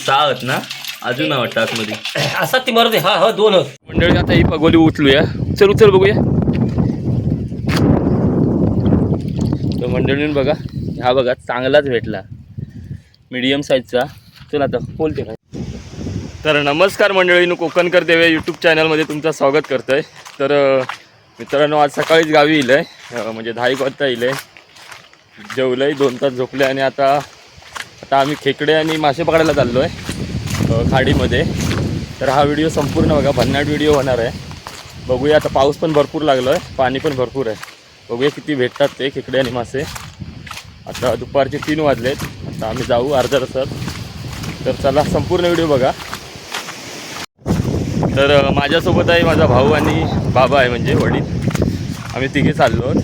6 आहेत ना, अजून वाटतं आतमध्ये असा ती मरते. हा हा 2 मंडळी. आता ही पगोली उचलूया. चल उचल बघूया. तर मंडळीनं बघा, हा बघा चांगलाच भेटला, मीडियम साईजचा. चल आता बोलते काय. तर नमस्कार मंडळीनं, कोकणकर देवे यूट्यूब चॅनलमध्ये तुमचं स्वागत करतो आहे. तर मित्रांनो, आज सकाळीच गावी येईल आहे, म्हणजे 10 वाजता येईल आहे. जेवलं आहे, 2 तास झोपले आणि आता आम्ही खेकडे आणि मासे पकडायला चाललो आहे खाडीमध्ये. तर हा व्हिडिओ संपूर्ण बघा, भन्नाट व्हिडिओ होणार आहे. बघूया. आता पाऊस पण भरपूर लागलो आहे, पाणी पण भरपूर आहे. बघूया किती भेटतात ते खेकडे आणि मासे. आता दुपारचे 3 वाजलेत. आता आम्ही जाऊ अर्धा तासात. तर चला संपूर्ण व्हिडिओ बघा. तर माझ्यासोबत आहे माझा भाऊ आणि बाबा आहे, म्हणजे वडील. आम्ही तिघे चाललो आहोत.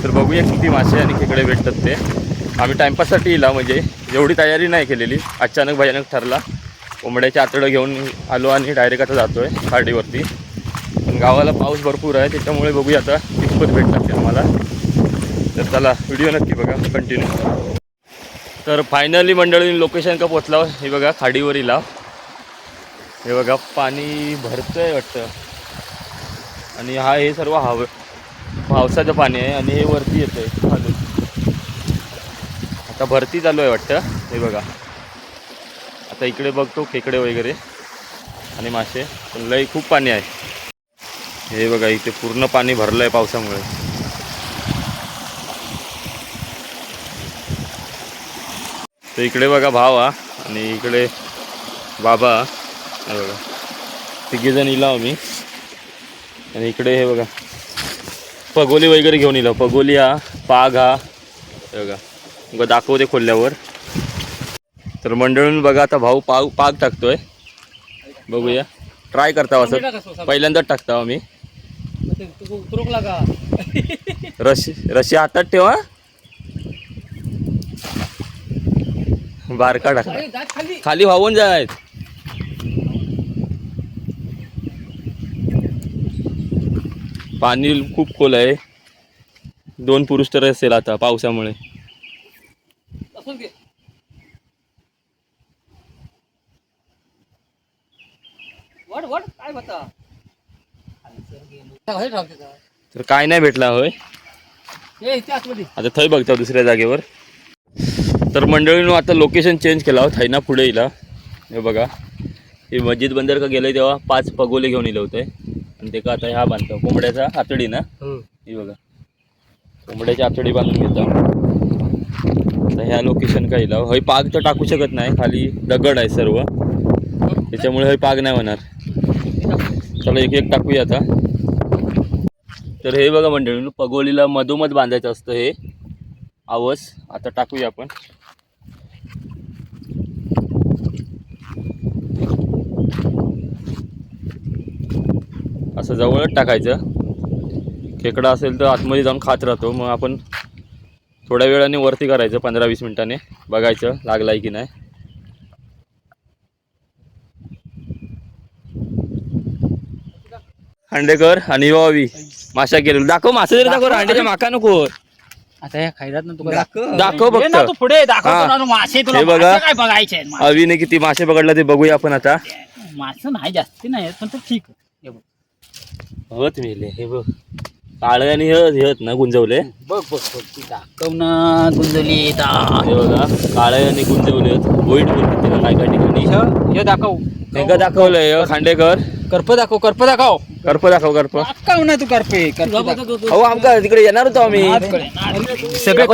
तर बघूया किती मासे आणि खेकडे भेटतात ते. आम्ही टाईमपाससाठी येला, म्हणजे एवढी तयारी नाही केलेली, अचानक भयानक ठरला. कोंबड्याचे आतडं घेऊन आलो आणि डायरेक्ट आता जातो आहे खाडीवरती. पण गावाला पाऊस भरपूर आहे, त्याच्यामुळे बघूया आता कितपत भेटतात ते आम्हाला. तर चला व्हिडिओ नक्की बघा, कंटिन्यू. तर फायनली मंडळी लोकेशन का पोचला. हे बघा खाडीवर लाव. हे बघा पाणी भरतं आहे वाटतं. आणि हे सर्व पावसाचं पाणी आहे आणि हे वरती येतं आहे खालून. आता भरती चालू आहे वाटतं. हे बघा, आता इकडे बघतो खेकडे वगैरे आणि मासे. पण लई खूप पाणी आहे. हे बघा, इथे पूर्ण पाणी भरलं आहे पावसामुळे. तर इकडे बघा भावा आणि इकडे बाबा. हे बघा तिघेजण इला आम्ही. आणि इकडे हे बघा पगोली वगैरे घेऊन इला. पगोली पाग हे बघा दाखवते खोलल्यावर. तर मंडळून बघा, आता भाऊ पाग टाकतोय. बघूया, ट्राय करता असं पहिल्यांदाच टाकता आम्ही. रशी हातात ठेवा, बारका टाका, खाली वाहून जाय. पाणी खूप खोल आहे. 2 पुरुष तर असेल आता पावसामुळे. तर काय नाही भेटला होय. आता थंय बघता दुसऱ्या जागेवर. तर मंडळीनं आता लोकेशन चेंज केला होत, ना पुढे येला. हे बघा, हे मस्जिद बंदर का गेलंय तेव्हा 5 पगोले घेऊन इलं होते. आणि ते का आता ह्या बांधतो कोंबड्याचा आतडी ना. ही बघा कोंबड्याची आतडी बांधून घेतो. आता ह्या लोकेशन का इला. हय पाग तर टाकू शकत नाही, खाली दगड आहे सर्व, त्याच्यामुळे हय पाग नाही होणार. चला एक एक टाकूया आता. तर हे बघा मंडळी, पगोलीला मधोमध बांधायचं असतं हे आवस. आता टाकूया आपण. असं जवळच टाकायचं. खेकडा असेल तर आतमध्ये जाऊन खात राहतो. मग आपण थोड्या वेळाने वरती करायचं, 15-20 मिनिटांनी बघायचं लागलाय की नाही. हांडेकर आणि वावी माशा केलेलं दाखव. मासे जरी दाखव, हांड्याच्या माका नको. आता या खायलात ना तुला दाखव ये ना, तू फक्त. पुढे दाखवतो ना मासे. तुला हे बघा, मासे काय बघायचे? अवीने किती मासे पकडला ते बघूया आपण आता. मासे नाही जास्ती नाही, पण ते ठीक आहे. होत मेले. हे बघ काळे आणि हे ना गुंजवले. बघ बघ बघ ती दाखव ना, गुंजली. हे बघा काळे आणि गुंजवले. वाईट बोलतात त्याला काय काय ठिकाणी. हे दाखव, हे का दाखवलंय खांडेकर. करप दाखव, करप दाखव, करप दाखव, करप दाखव ना. तू करपे हो, आमका तिकडे येणार होतो आम्ही. सगळे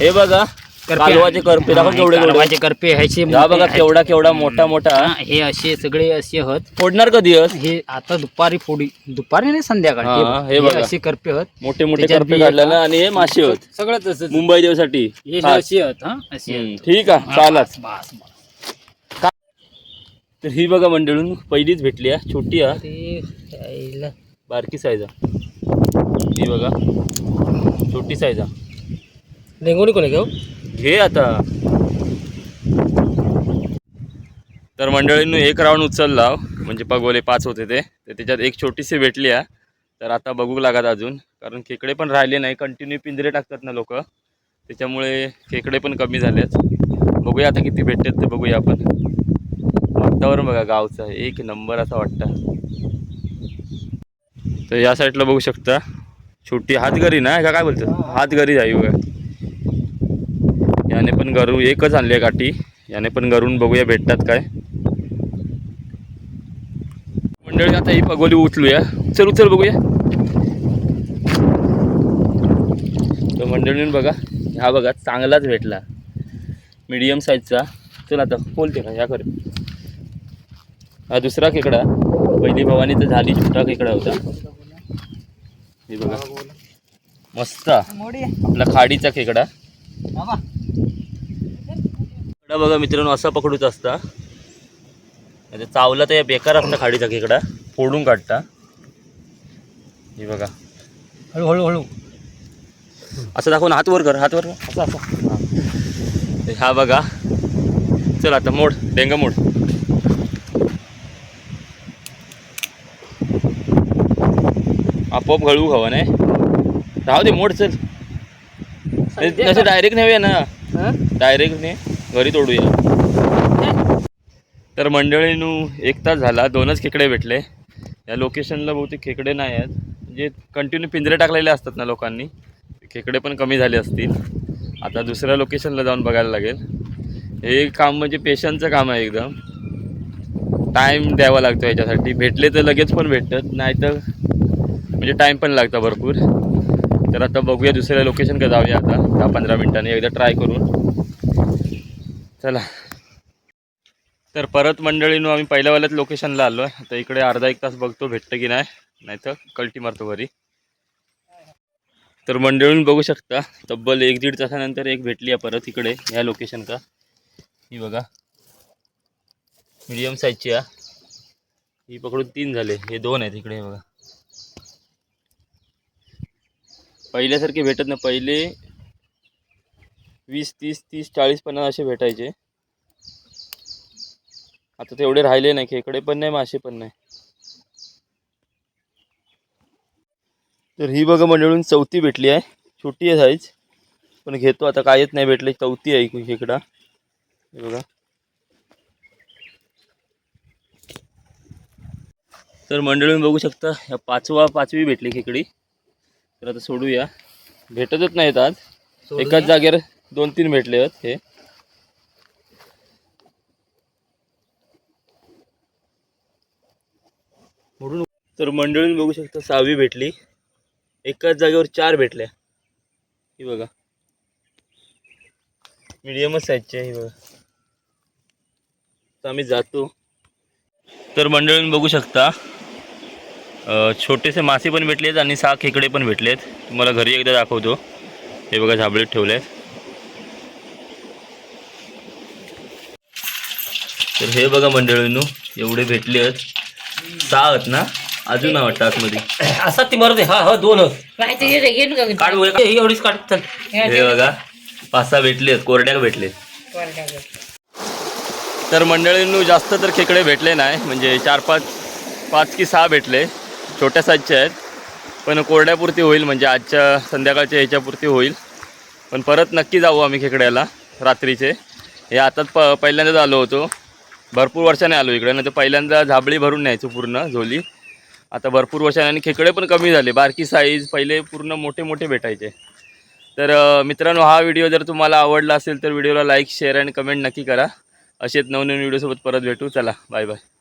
हे बघा कालवाचे करपे दाखव केवढे केवढे करपे ह्याचे. हा बघा केवढा केवढा मोठा मोठा. हे असे सगळे असे हत. फोडणार कधी हे आता दुपारी फोडी, दुपारी नाही संध्याकाळी. हे बघा असे करपे हत, मोठे मोठे करपे काढलेला. आणि हे मासे होत सगळं तसंच. मुंबई देवसाठी. हे असे हत. असे ठीक आहे चालत. बस. तर ही बघा मंडळून पहिलीच भेटली आहे, छोटी आहे, बारकी साईज आहे. ही बघा छोटी साईज आहे. लेंगोणी कोणी घेऊ घे आता. तर मंडळींनो एक राऊंड उचलला, म्हणजे पगोले 5 होते ते. तर त्याच्यात एक छोटीशी भेटली आहे. तर आता बघू लागत अजून, कारण खेकडे पण राहिले नाही. कंटिन्यू पिंजरे टाकतात ना लोक, त्याच्यामुळे खेकडे पण कमी झालेत. बघूया आता किती भेटतात ते बघूया आपण. वातावरण बघा गावचं एक नंबर असं वाटतं. तर या साईडला बघू शकता छोटी हातगरी ना का काय बोलतात, हातगरी जाई बघा. याने पण गरू एकच आणली आहे काठी. याने पण गरून बघूया भेटतात काय. मंडळी आता ही पगोली उचलूया. उचल उचल बघूया. तर मंडळीने बघा हा बघा चांगलाच भेटला मीडियम साईजचा. चल आता बोलते का या कर. हा दुसरा खेकडा, पहिली भवानी तर झाली छोटा खेकडा होता. हे बघा मस्त आपला खाडीचा खेकडा. खेकडा बघा मित्रांनो असा पकडूच असता. चावला तर या बेकार असता खाडीचा खेकडा, फोडून काढता. हे बघा हळूहळू हळू असं दाखवून हात वर कर, हात वर कर असं असं. हा बघा. चल आता मोड डेंगा मोड. आपोआप गळू हवं नाही. राहू दे मोड. चल तसं डायरेक्ट नेऊया ना, डायरेक्ट ने घरी तोडूया. तर मंडळीनू 1 तास झाला, 2च खेकडे भेटले. या लोकेशनला बहुतेक खेकडे नाही आहेत. म्हणजे कंटिन्यू पिंजरे टाकलेले असतात ना लोकांनी, खेकडे पण कमी झाले असतील. आता दुसऱ्या लोकेशनला जाऊन बघायला लागेल. हे काम म्हणजे पेशन्सचं काम आहे एकदम. टाईम द्यावा लागतो याच्यासाठी. भेटले तर लगेच पण भेटतात, नाही तर म्हणजे टाईम पण लागतं भरपूर. तर आता बघूया दुसऱ्या लोकेशन का जाऊया आता 10-15 मिनिटांनी एकदा ट्राय करून. चला. तर परत मंडळीनं आम्ही पहिल्यावाल्याच लोकेशनला आलो आहे. आता इकडे अर्धा-1 तास बघतो भेटतं की नाही तर कल्टी मारतो घरी. तर मंडळीनं बघू शकता तब्बल 1-1.5 तासानंतर एक भेटली आहे परत इकडे ह्या लोकेशन का. ही बघा मीडियम साईजची आहे. ही पकडून 3 झाले, हे 2 आहेत इकडे. हे बघा पहिल्यासारखे भेटत नाही. पहिले 20, 30, 30, 40, 50 असे भेटायचे. आता तेवढे राहिले नाही. खेकडे पण नाही, मासे पण नाही. तर ही बघा मंडळून 4थी भेटली आहे. छोटी आहे साईज, पण घेतो आता. काहीच नाही भेटले, 4थी आहे खेकडा. हे बघा. तर मंडळीनं बघू शकता या 5वी भेटली खेकडी. तर आता सोडूया. भेटतच नाहीत आज. एकाच जागेवर 2-3 भेटले आहेत हे. म्हणून तर मंडळीनं बघू शकता 6वी भेटली. एकाच जागेवर 4 भेटल्या. ही बघा मीडियमच साईजची आहे. ही बघा. तर आम्ही जातो. तर मंडळीनं बघू शकता छोटेसे मासे पण भेटलेत आणि 6 खेकडे पण भेटलेत. तुम्हाला घरी एकदा दाखवतो. हे बघा झाबळीत ठेवले आहेत. तर हे बघा मंडळींनो एवढे भेटले आहेत. 6 आहेत ना, अजून वाटतं आतमध्ये असा ती मरते. हा हा 2 काढ. एवढीच काढ. चल हे बघा 5-6 भेटले आहेत, कोरड्या भेटले. तर मंडळींनो जास्त तर खेकडे भेटले नाही, म्हणजे 4-5 की 6 भेटले. छोट्या साईजचे आहेत, पण कोरड्यापुरती होईल, म्हणजे आजच्या संध्याकाळच्या ह्याच्यापुरती होईल. पण परत नक्की जाऊ आम्ही खेकड्याला रात्रीचे. हे आताच पहिल्यांदाच आलो होतो. भरपूर वर्षाने आलो इकडे, नाही तर पहिल्यांदा झाबळी भरून न्यायचो पूर्ण झोली. आता भरपूर वर्षाने आणि खेकडे पण कमी झाले. बारकी साईज पहिले पूर्ण मोठे मोठे भेटायचे. तर मित्रांनो हा व्हिडिओ जर तुम्हाला आवडला असेल तर व्हिडिओला लाईक, शेअर आणि कमेंट नक्की करा. असेच नवनवीन व्हिडिओसोबत परत भेटू. चला बाय बाय.